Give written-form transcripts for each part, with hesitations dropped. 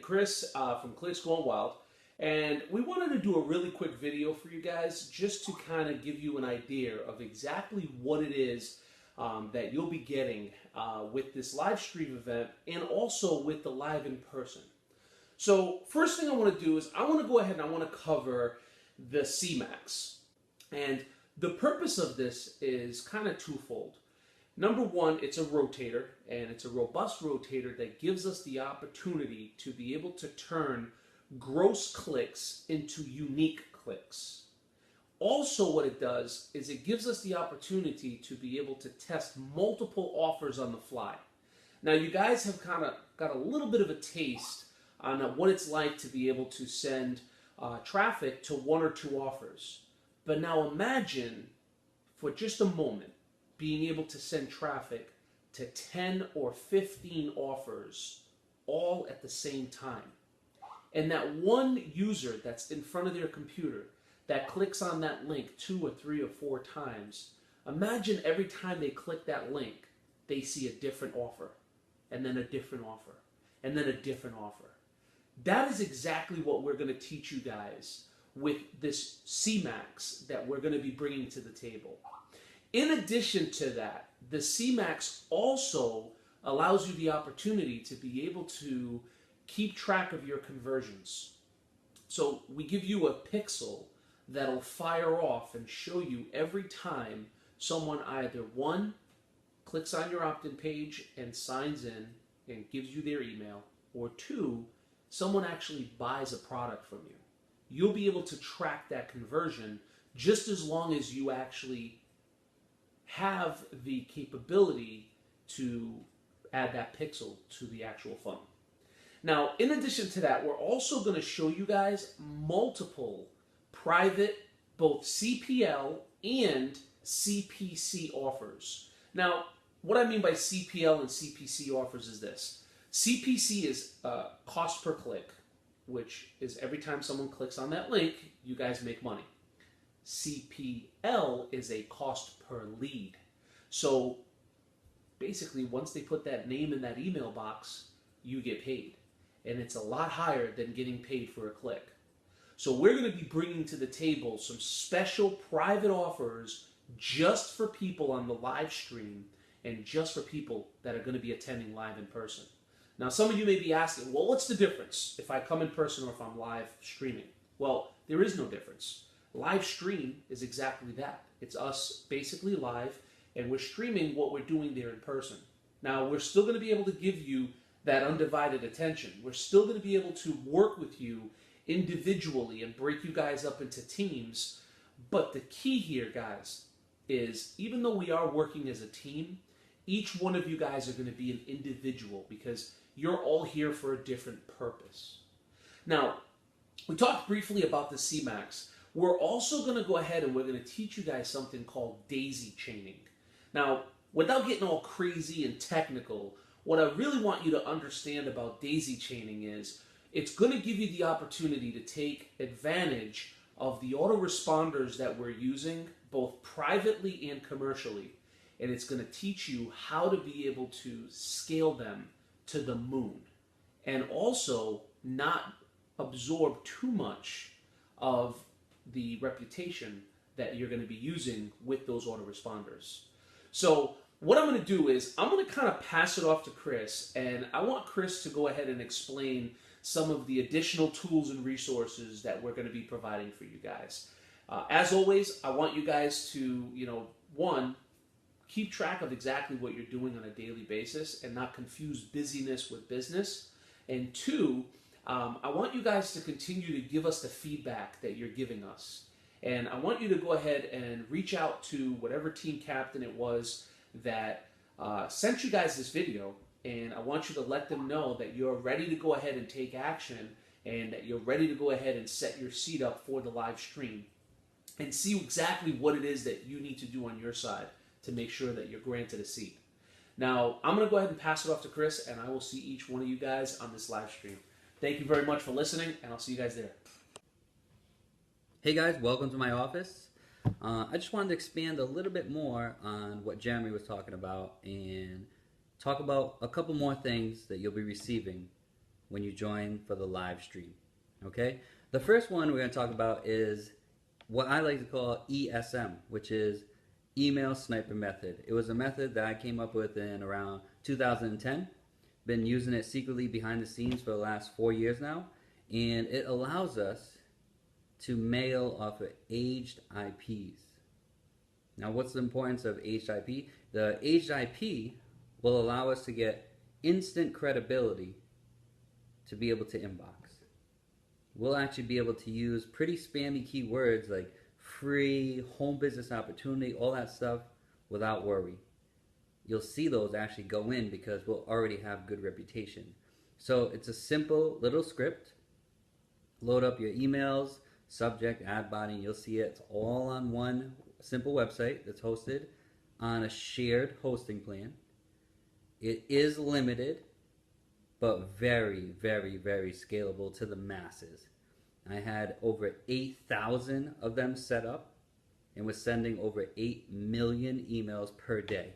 Chris from Clicks Going Wild, and we wanted to do a really quick video for you guys just to kind of give you an idea of exactly what it is that you'll be getting with this live stream event and also with the live in person. So first thing I want to do is I want to go ahead and I want to cover the CMAX. And the purpose of this is kind of twofold. Number one, it's a rotator, and it's a robust rotator that gives us the opportunity to be able to turn gross clicks into unique clicks. Also, what it does is it gives us the opportunity to be able to test multiple offers on the fly. Now, you guys have kind of got a little bit of a taste on what it's like to be able to send traffic to one or two offers. But now imagine, for just a moment, being able to send traffic to 10 or 15 offers all at the same time. And that one user that's in front of their computer that clicks on that link 2 or 3 or 4 times, imagine every time they click that link, they see a different offer, and then a different offer, and then a different offer. That is exactly what we're going to teach you guys with this CMAX that we're going to be bringing to the table. In addition to that, the CMAX also allows you the opportunity to be able to keep track of your conversions. So we give you a pixel that'll fire off and show you every time someone either one, clicks on your opt-in page and signs in and gives you their email, or two, someone actually buys a product from you. You'll be able to track that conversion just as long as you actually have the capability to add that pixel to the actual funnel. Now, in addition to that, we're also going to show you guys multiple private, both CPL and CPC offers. Now, what I mean by CPL and CPC offers is this. CPC is cost per click, which is every time someone clicks on that link, you guys make money. CPL is a cost per lead. So basically, once they put that name in that email box, you get paid. And it's a lot higher than getting paid for a click. So we're going to be bringing to the table some special private offers just for people on the live stream and just for people that are going to be attending live in person. Now, some of you may be asking, well, what's the difference if I come in person or if I'm live streaming? Well, there is no difference. Live stream is exactly that. It's us basically live, and we're streaming what we're doing there in person. Now, we're still going to be able to give you that undivided attention. We're still going to be able to work with you individually and break you guys up into teams. But the key here, guys, is even though we are working as a team, each one of you guys are going to be an individual because you're all here for a different purpose. Now, we talked briefly about the CMAX. We're also going to go ahead and we're going to teach you guys something called daisy chaining. Now, without getting all crazy and technical, what I really want you to understand about daisy chaining is it's going to give you the opportunity to take advantage of the autoresponders that we're using both privately and commercially. And it's going to teach you how to be able to scale them to the moon and also not absorb too much of the reputation that you're going to be using with those autoresponders. So what I'm going to do is I'm going to kind of pass it off to Chris, and I want Chris to go ahead and explain some of the additional tools and resources that we're going to be providing for you guys. As always, I want you guys to, one, keep track of exactly what you're doing on a daily basis and not confuse busyness with business. And two, I want you guys to continue to give us the feedback that you're giving us. And I want you to go ahead and reach out to whatever team captain it was that sent you guys this video, and I want you to let them know that you're ready to go ahead and take action and that you're ready to go ahead and set your seat up for the live stream and see exactly what it is that you need to do on your side to make sure that you're granted a seat. Now, I'm going to go ahead and pass it off to Chris, and I will see each one of you guys on this live stream. Thank you very much for listening, and I'll see you guys there. Hey guys, welcome to my office. I just wanted to expand a little bit more on what Jeremy was talking about and talk about a couple more things that you'll be receiving when you join for the live stream. Okay? The first one we're going to talk about is what I like to call ESM, which is email sniper method. It was a method that I came up with in around 2010. Been using it secretly behind the scenes for the last 4 years now, and it allows us to mail off of aged IPs. Now, what's the importance of aged IP? The aged IP will allow us to get instant credibility to be able to inbox. We'll actually be able to use pretty spammy keywords like free, home business opportunity, all that stuff without worry. You'll see those actually go in because we'll already have good reputation. So it's a simple little script. Load up your emails, subject, ad body, and you'll see it. It's all on one simple website that's hosted on a shared hosting plan. It is limited, but very, very, very scalable to the masses. I had over 8,000 of them set up and was sending over 8 million emails per day.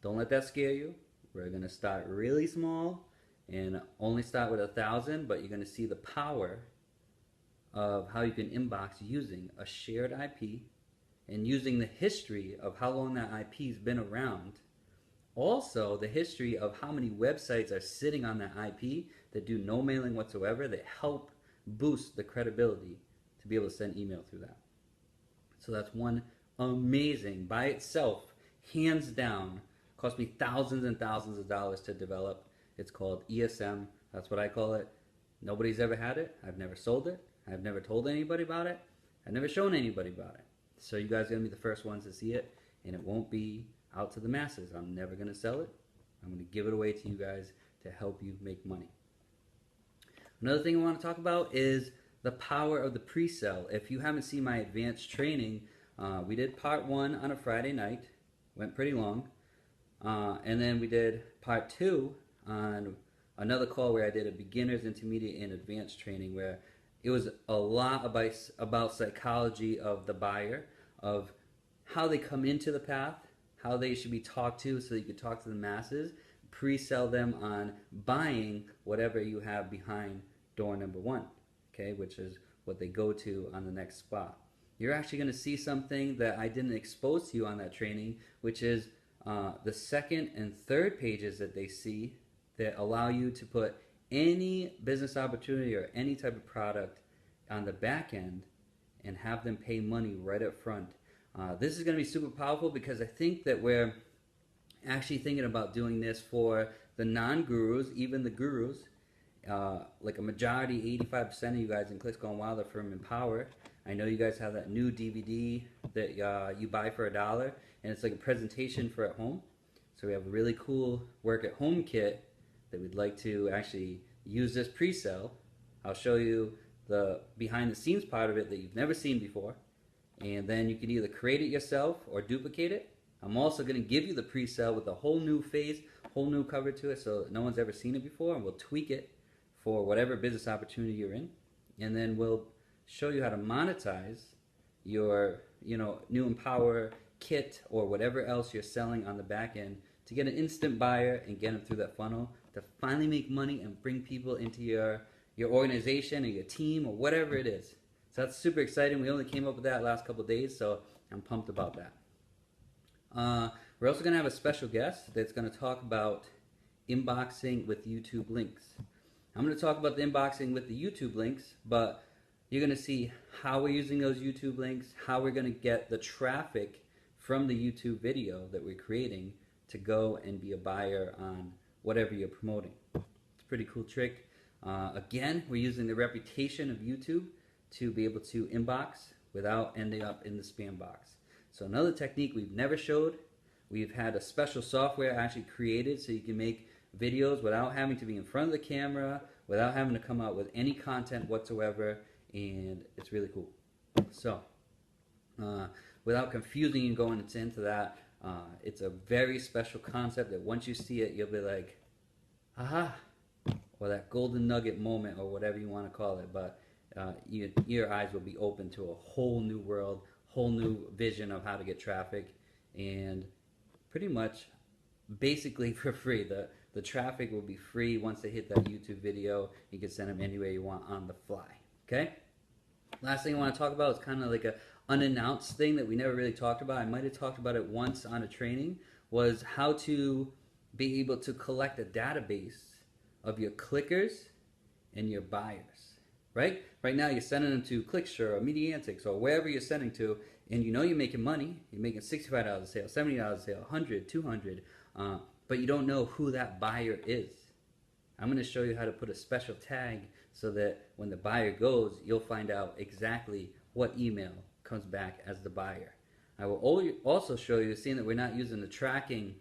Don't let that scare you. We're going to start really small and only start with 1,000, but you're going to see the power of how you can inbox using a shared IP and using the history of how long that IP's been around. Also, the history of how many websites are sitting on that IP that do no mailing whatsoever that help boost the credibility to be able to send email through that. So that's one amazing, by itself, hands down, cost me thousands and thousands of dollars to develop. It's called ESM. That's what I call it. Nobody's ever had it. I've never sold it. I've never told anybody about it. I've never shown anybody about it. So you guys are going to be the first ones to see it, and it won't be out to the masses. I'm never going to sell it. I'm going to give it away to you guys to help you make money. Another thing I want to talk about is the power of the pre-sale. If you haven't seen my advanced training, we did part 1 on a Friday night. Went pretty long. And then we did part 2 on another call where I did a beginner's, intermediate, and advanced training where it was a lot about psychology of the buyer, of how they come into the path, how they should be talked to so that you can talk to the masses, pre-sell them on buying whatever you have behind door number 1, okay, which is what they go to on the next spot. You're actually going to see something that I didn't expose to you on that training, which is the second and third pages that they see that allow you to put any business opportunity or any type of product on the back end and have them pay money right up front. This is going to be super powerful because I think that we're actually thinking about doing this for the non-gurus, even the gurus. Like a majority, 85% of you guys in Clicks Gone Wilder from Empower. I know you guys have that new DVD that you buy for $1, and it's like a presentation for at home. So we have a really cool work at home kit that we'd like to actually use this pre-sale. I'll show you the behind the scenes part of it that you've never seen before, and then you can either create it yourself or duplicate it. I'm also going to give you the pre-sale with a whole new face, whole new cover to it, so no one's ever seen it before, and we'll tweak it for whatever business opportunity you're in, and then we'll show you how to monetize your new Empower kit or whatever else you're selling on the back end to get an instant buyer and get them through that funnel to finally make money and bring people into your organization or your team or whatever it is. So that's super exciting. We only came up with that last couple of days, so I'm pumped about that. We're also going to have a special guest that's going to talk about inboxing with YouTube links. I'm going to talk about the inboxing with the YouTube links, but you're going to see how we're using those YouTube links, how we're going to get the traffic from the YouTube video that we're creating to go and be a buyer on whatever you're promoting. It's a pretty cool trick. Again, we're using the reputation of YouTube to be able to inbox without ending up in the spam box. So another technique we've never showed, we've had a special software actually created so you can make videos without having to be in front of the camera, without having to come out with any content whatsoever, and it's really cool. So, without confusing you going into that, it's a very special concept that once you see it, you'll be like, aha, or that golden nugget moment, or whatever you want to call it, but your eyes will be open to a whole new world, whole new vision of how to get traffic, and pretty much basically for free. The traffic will be free once they hit that YouTube video. You can send them anywhere you want on the fly. Okay? Last thing I want to talk about is kind of like a unannounced thing that we never really talked about. I might have talked about it once on a training, was how to be able to collect a database of your clickers and your buyers, right? Right now you're sending them to Clickshare or Mediantics or wherever you're sending to, and you know you're making money. You're making $65 a sale, $70 a sale, $100, $200, but you don't know who that buyer is. I'm going to show you how to put a special tag so that when the buyer goes, you'll find out exactly what email comes back as the buyer. I will also show you, seeing that we're not using the tracking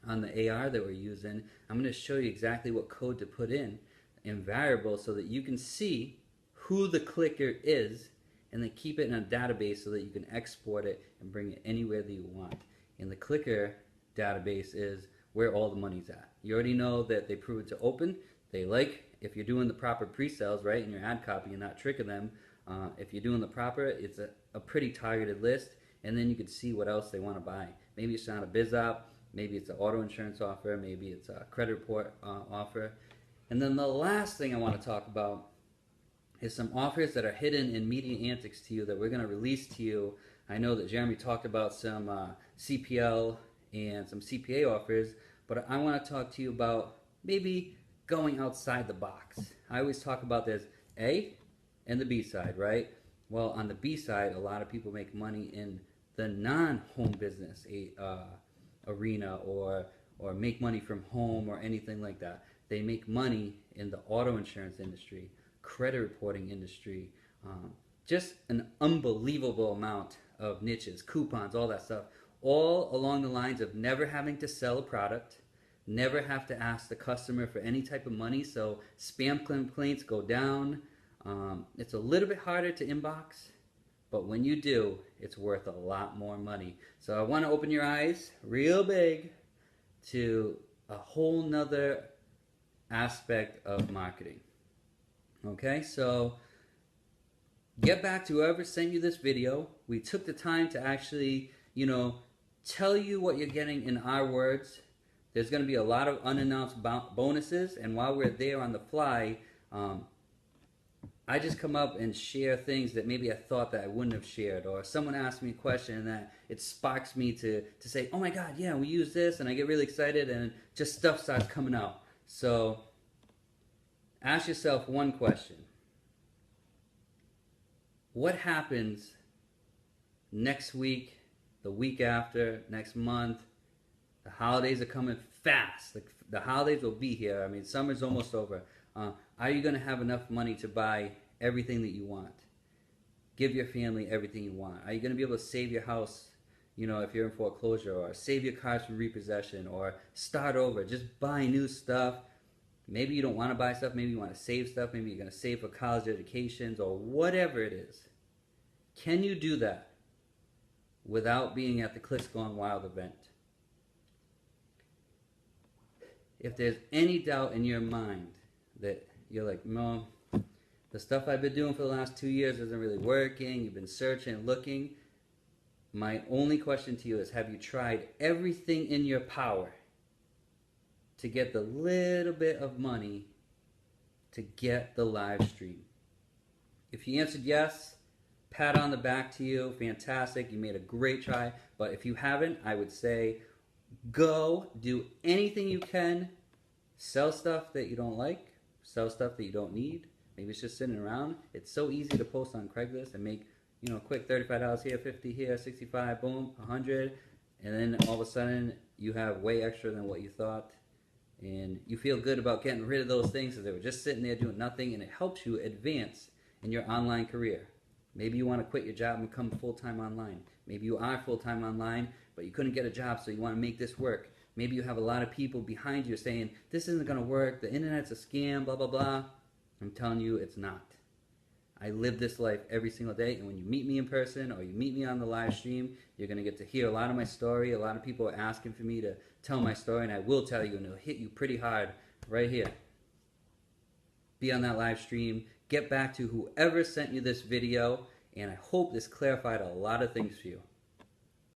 on the AR that we're using, I'm going to show you exactly what code to put in variables so that you can see who the clicker is and then keep it in a database so that you can export it and bring it anywhere that you want. And the clicker database is where all the money's at. You already know that they prove it to open. They like, if you're doing the proper pre-sales, right, in your ad copy, you're not tricking them. If you're doing the proper, it's a pretty targeted list, and then you can see what else they want to buy. Maybe it's not a biz op, maybe it's an auto insurance offer, maybe it's a credit report offer. And then the last thing I want to talk about is some offers that are hidden in Mediantics to you that we're going to release to you. I know that Jeremy talked about some CPL and some CPA offers, but I want to talk to you about maybe going outside the box. I always talk about there's A and the B side, right? Well, on the B side, a lot of people make money in the non-home business arena or make money from home or anything like that. They make money in the auto insurance industry, credit reporting industry, just an unbelievable amount of niches, coupons, all that stuff, all along the lines of never having to sell a product, never have to ask the customer for any type of money, so spam complaints go down. It's a little bit harder to inbox, but when you do, it's worth a lot more money. So I want to open your eyes real big to a whole nother aspect of marketing. Okay, so get back to whoever sent you this video. We took the time to actually, tell you what you're getting in our words. There's going to be a lot of unannounced bonuses, and while we're there on the fly, I just come up and share things that maybe I thought that I wouldn't have shared, or someone asked me a question and that it sparks me to say, oh my God, yeah, we use this, and I get really excited and just stuff starts coming out. So ask yourself one question. What happens next week, the week after, next month? The holidays are coming fast. The holidays will be here. I mean, summer's almost over. Are you going to have enough money to buy everything that you want? Give your family everything you want. Are you going to be able to save your house, if you're in foreclosure, or save your cars from repossession, or start over? Just buy new stuff. Maybe you don't want to buy stuff. Maybe you want to save stuff. Maybe you're going to save for college educations or whatever it is. Can you do that without being at the Clicks Gone Wild event? If there's any doubt in your mind that you're like, no, the stuff I've been doing for the last 2 years isn't really working, you've been searching, looking, my only question to you is, have you tried everything in your power to get the little bit of money to get the live stream? If you answered yes, pat on the back to you, fantastic, you made a great try. But if you haven't, I would say go do anything you can. Sell stuff that you don't like, sell stuff that you don't need. Maybe it's just sitting around. It's so easy to post on Craigslist and make, quick $35 here, $50 here, $65, boom, $100, and then all of a sudden you have way extra than what you thought, and you feel good about getting rid of those things because they were just sitting there doing nothing, and it helps you advance in your online career. Maybe you want to quit your job and become full-time online. Maybe you are full-time online, but you couldn't get a job, so you want to make this work. Maybe you have a lot of people behind you saying, this isn't going to work, the internet's a scam, blah, blah, blah. I'm telling you, it's not. I live this life every single day, and when you meet me in person or you meet me on the live stream, you're going to get to hear a lot of my story. A lot of people are asking for me to tell my story, and I will tell you, and it'll hit you pretty hard right here. Be on that live stream. Get back to whoever sent you this video, and I hope this clarified a lot of things for you.